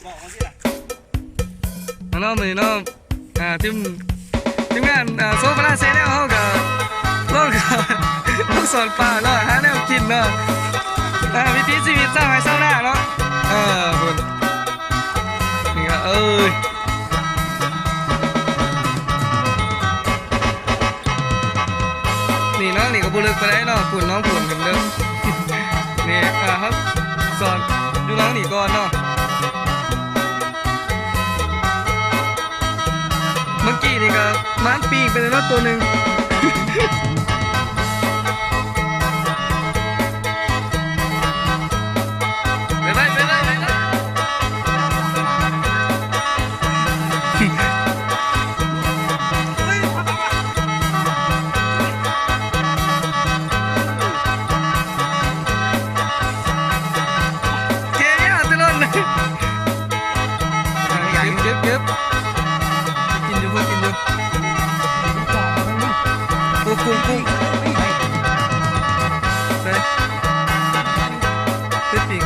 บอกเขาสิล่ะน้องมือน้องทีมงานโซฟาลาเซ่แล้วเขากับต้องสอนป่าเนาะหาแนวกินเนาะวิถีชีวิตสร้างให้สร้างหน้าเนาะคุณนี่ก็นี่น้องนี่ก็บุลึกไปได้เนาะคุณน้องคุณกันเด้อนี่ครับสอนดูน้องนี่ก่อนเนาะเมื่อกี้นี่ก็มันปีกไปเลยเนาะตัวหนึ่งเก็บกินอยู่เพื่อนกินอยู่กุ้งใส่เต็มปีก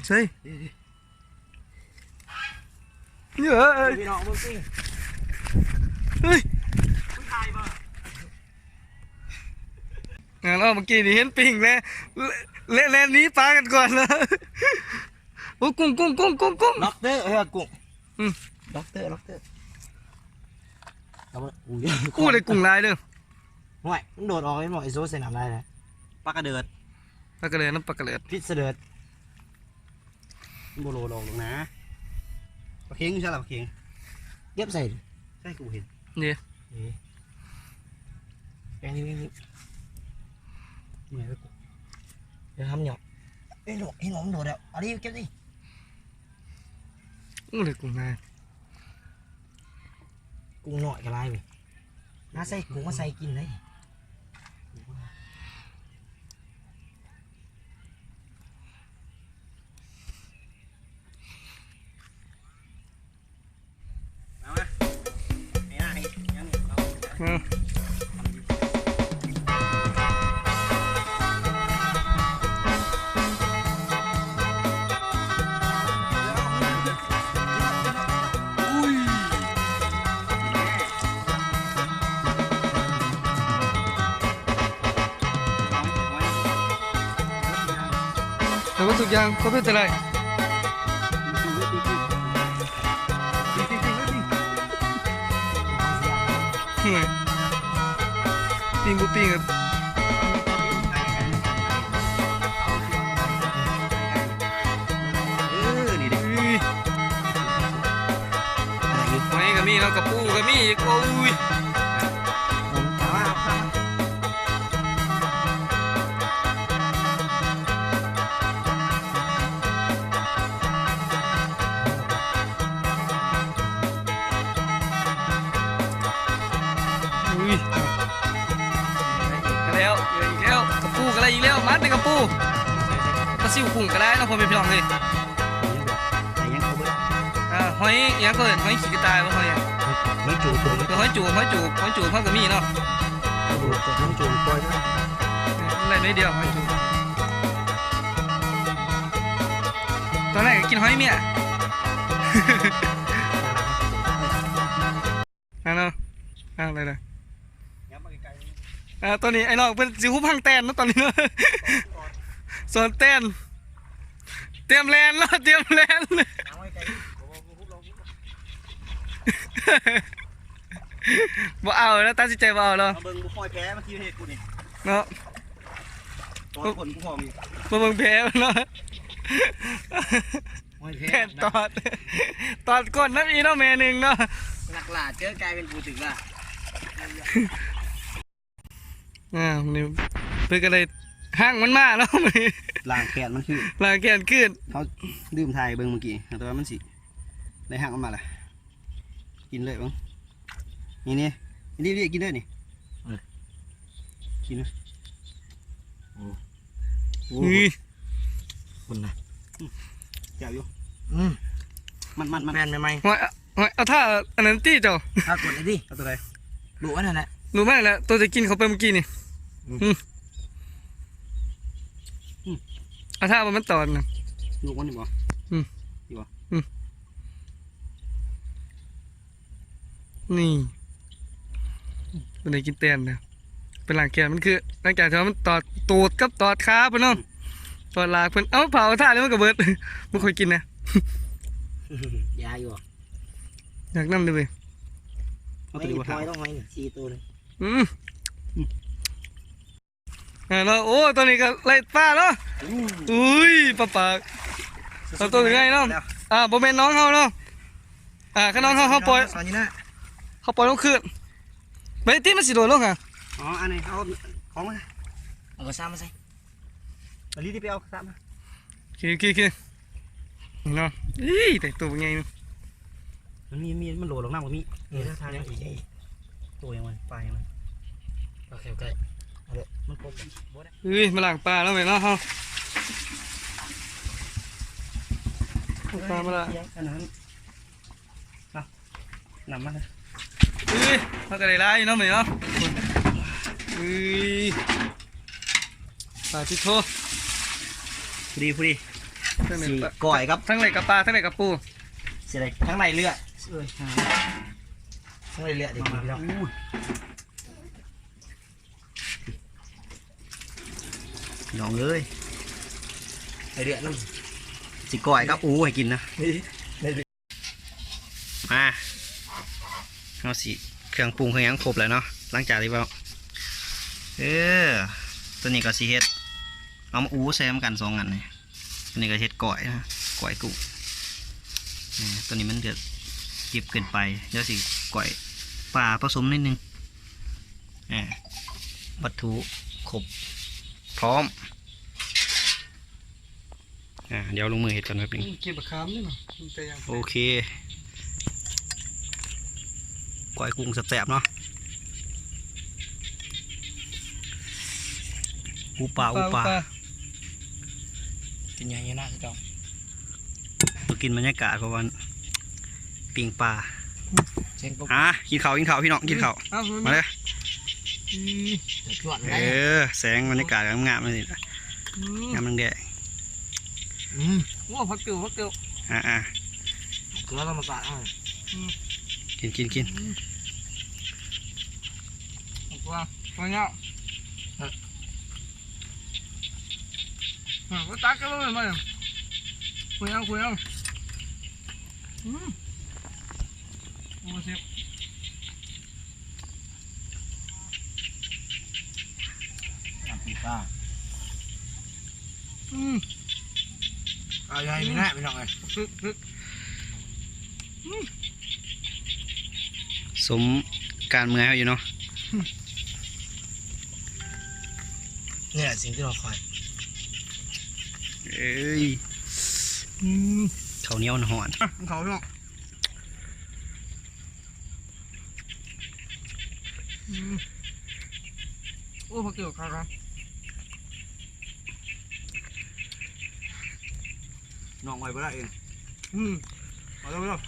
ใช่เยอะพี่น้องมึงสิเฮ้ยมึงถ่ายบ่เราเมื่อกี้นี่เห็นปิ่งแล้วเล่นนี้ปลากันก่อนนะโอ้กุ้งล็อกเตอร์กุ้งล็อกเตอร์กู้เลยกุ้งลายเด้อห่วยมันโดดออกไอ้หมอไอโซ่เส้นอะไรนะปลากระเดิดน้ำปลากระเดิดพิษเสด็จโบโลลงนะปลาเค็งใช่หรอปลาเค็งเย็บใส่ใช่กูเห็นนี่แกงนี่เหนื่อยไปกูเดี๋ยวทำหยอกไอ้หนมโดดแล้วเอาดิเก็บดิเลยกุ้งลายกุ้งหน่อยกระไรไปน่าใส่กุ้งมาใส่กินเลยแต่ว่าทุกอย่างเขาเป็นอะไรปิ้งกูปิ้งครับนี่ดิไม่ก็มีแล้วกับปูก็มีอีกโอ้ยแล้วอีกแล้วกระปูกอะไรอีกแล้วมัดเป็นกระปูกระซิวกุ้งก็ได้นะพ่อแม่พี่น้องเลยหอยยังก็เห็นหอยขี้กระต่ายว่าหอยหอยจูบหอยจูบพ่อก็มีเนาะหอยจูบปล่อยด้วยอะไรไม่เดียวหอยจูบตอนแรกกินหอยเมียเนาะอะไรนะตอนนี้ไอ้น้องเป็นสิวพังแตนนะตอนนี้นะส่วนแตนเตรียมแลนแล้วเตรียมแลนบ่เอาแล้วตัดสินใจบ่เอาแล้วเบิ่งบุคอยแพ้เมื่อกี้เหตุกูนี่เนาะตอนคนกูพอมีเบิ่งแพ้เนาะแตนตอดก้นนั่นอีเนาะแม่หนึ่งเนาะหลักหลาเจอกลายเป็นกูถึงละนี่เพื่อก็เลยห้างมันมาแล้วล้างแขนมันคือล้างแขนขึ้นเขาดื่มไทยเบิ่งเมื่อกี้แต่ว่ามันสิได้ห้างมันมาละกินเลยบ้างนี่รีบกินเลยนี่กินนะโอ้คนนะเจ้าอยู่มันแมนไหมเอาท่าอันนั้นตีเจ้าท่ากดเลยดิเอาตัวไหนดูอันนั้นแหละดูมากแล้วตัวจะกินเขาไปเมื่อกี้นี่ เอาท่ามันตอนนะ ลูกมันนี่บ่ นี่เป็นไงกินเตียนนะเป็นหลังแกนมันคือหลังจากที่ว่ามันตอดตูดกับตอดขาเพิ่นน้องตอดลากเพิ่นเอ้าเผาท่าเลยมันก็เบิด มันค่อยกินนะ ยาอยู่ อยากนั่เลยเว้ย เอาตัวนี้บ่ทำต้องให้4ตัวเลย เนาะโอ้ตัวนี้ก็ไล่ป้าเนาะอุ้ยป้าเราตัวถึงไงเนาะโบเมนน้องเขาเนาะข้าน้องเขาปล่อยเขาปล่อยลงคืนไม่ได้ตีมันสิโดนลงค่ะ อ๋ออันนี้เอาของมาเอากระซ้ำมาใส่ไปรีบไปเอากระซ้ำมา โอเคเนาะแต่ตัวเป็นไง มันโหลดลงน้ำกับมีทางยังอีกตัวยังไงปลายังไงโอเคเอาเลยมันครบมาล้างปลาแล้วไหมเนาะเขาปลามาละ อันนั้นนำมาเลย เขาก็ได้ร้ายเนาะไหมเนาะปลาที่โท พอดีก่อยครับ ทั้งไหลกับปลาทั้งไหลกับปู เสียดายทั้งในเลือดทั้งในเลือดเด็กพี่น้องน้องเลยในเลือดนั่นสิก่อยครับให้กินนะมาเอาสิเครื่องปรุงเครื่องยังครบแล้วเนาะหลังจากที่ว่าตัวนี้ก็สิเฮ็ดเอามาใส่น้ำกัน2 อันนี่ตัวนี้ก็เฮ็ดก่อยนะก่อยกุ้งตัวนี้มันเดือดเก็บเกินไปเดี๋ยวสิก่อยปลาผสมนิดนึงวัตถุครบพร้อมเดี๋ยวลงมือเห็ดกันครับนึง เก็บขามนี่เนาะ โอเคก่อยกุ้งแซ่บๆเนาะอูปลากินอย่างนี้นะเจ้าตัวกินบรรยากาศเพราะว่าปิงปลากินข้าวพี่น้องกินข้าวมาเลยแสงบรรยากาศงามๆเลยนะงามแดงว้าวพักเกี่ยวเกลือธรรมศาสตร์กินว่าเงี้ยก็ตักกันเลยมั้ยคุยเอาโอ้เชฟปีปลาเอาใหญ่ไม่น่าไม่น้องเลยสมการเมืองเขาอยู่เนาะเนี่ยสิ่งที่เราคอยเขาเหนียวหอนเขาเนาะโอ้พักเกี่ยวครับน้องไว้บ่ได้เองเอาเร็วลูก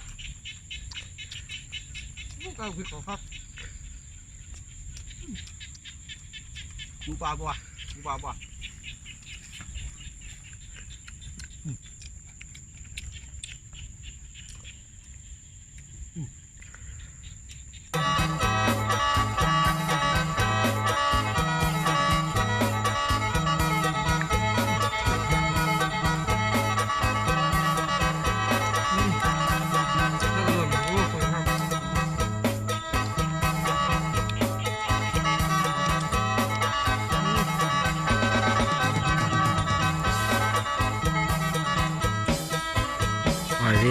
เอาผิดของครับดูปลาบ่ไปสิ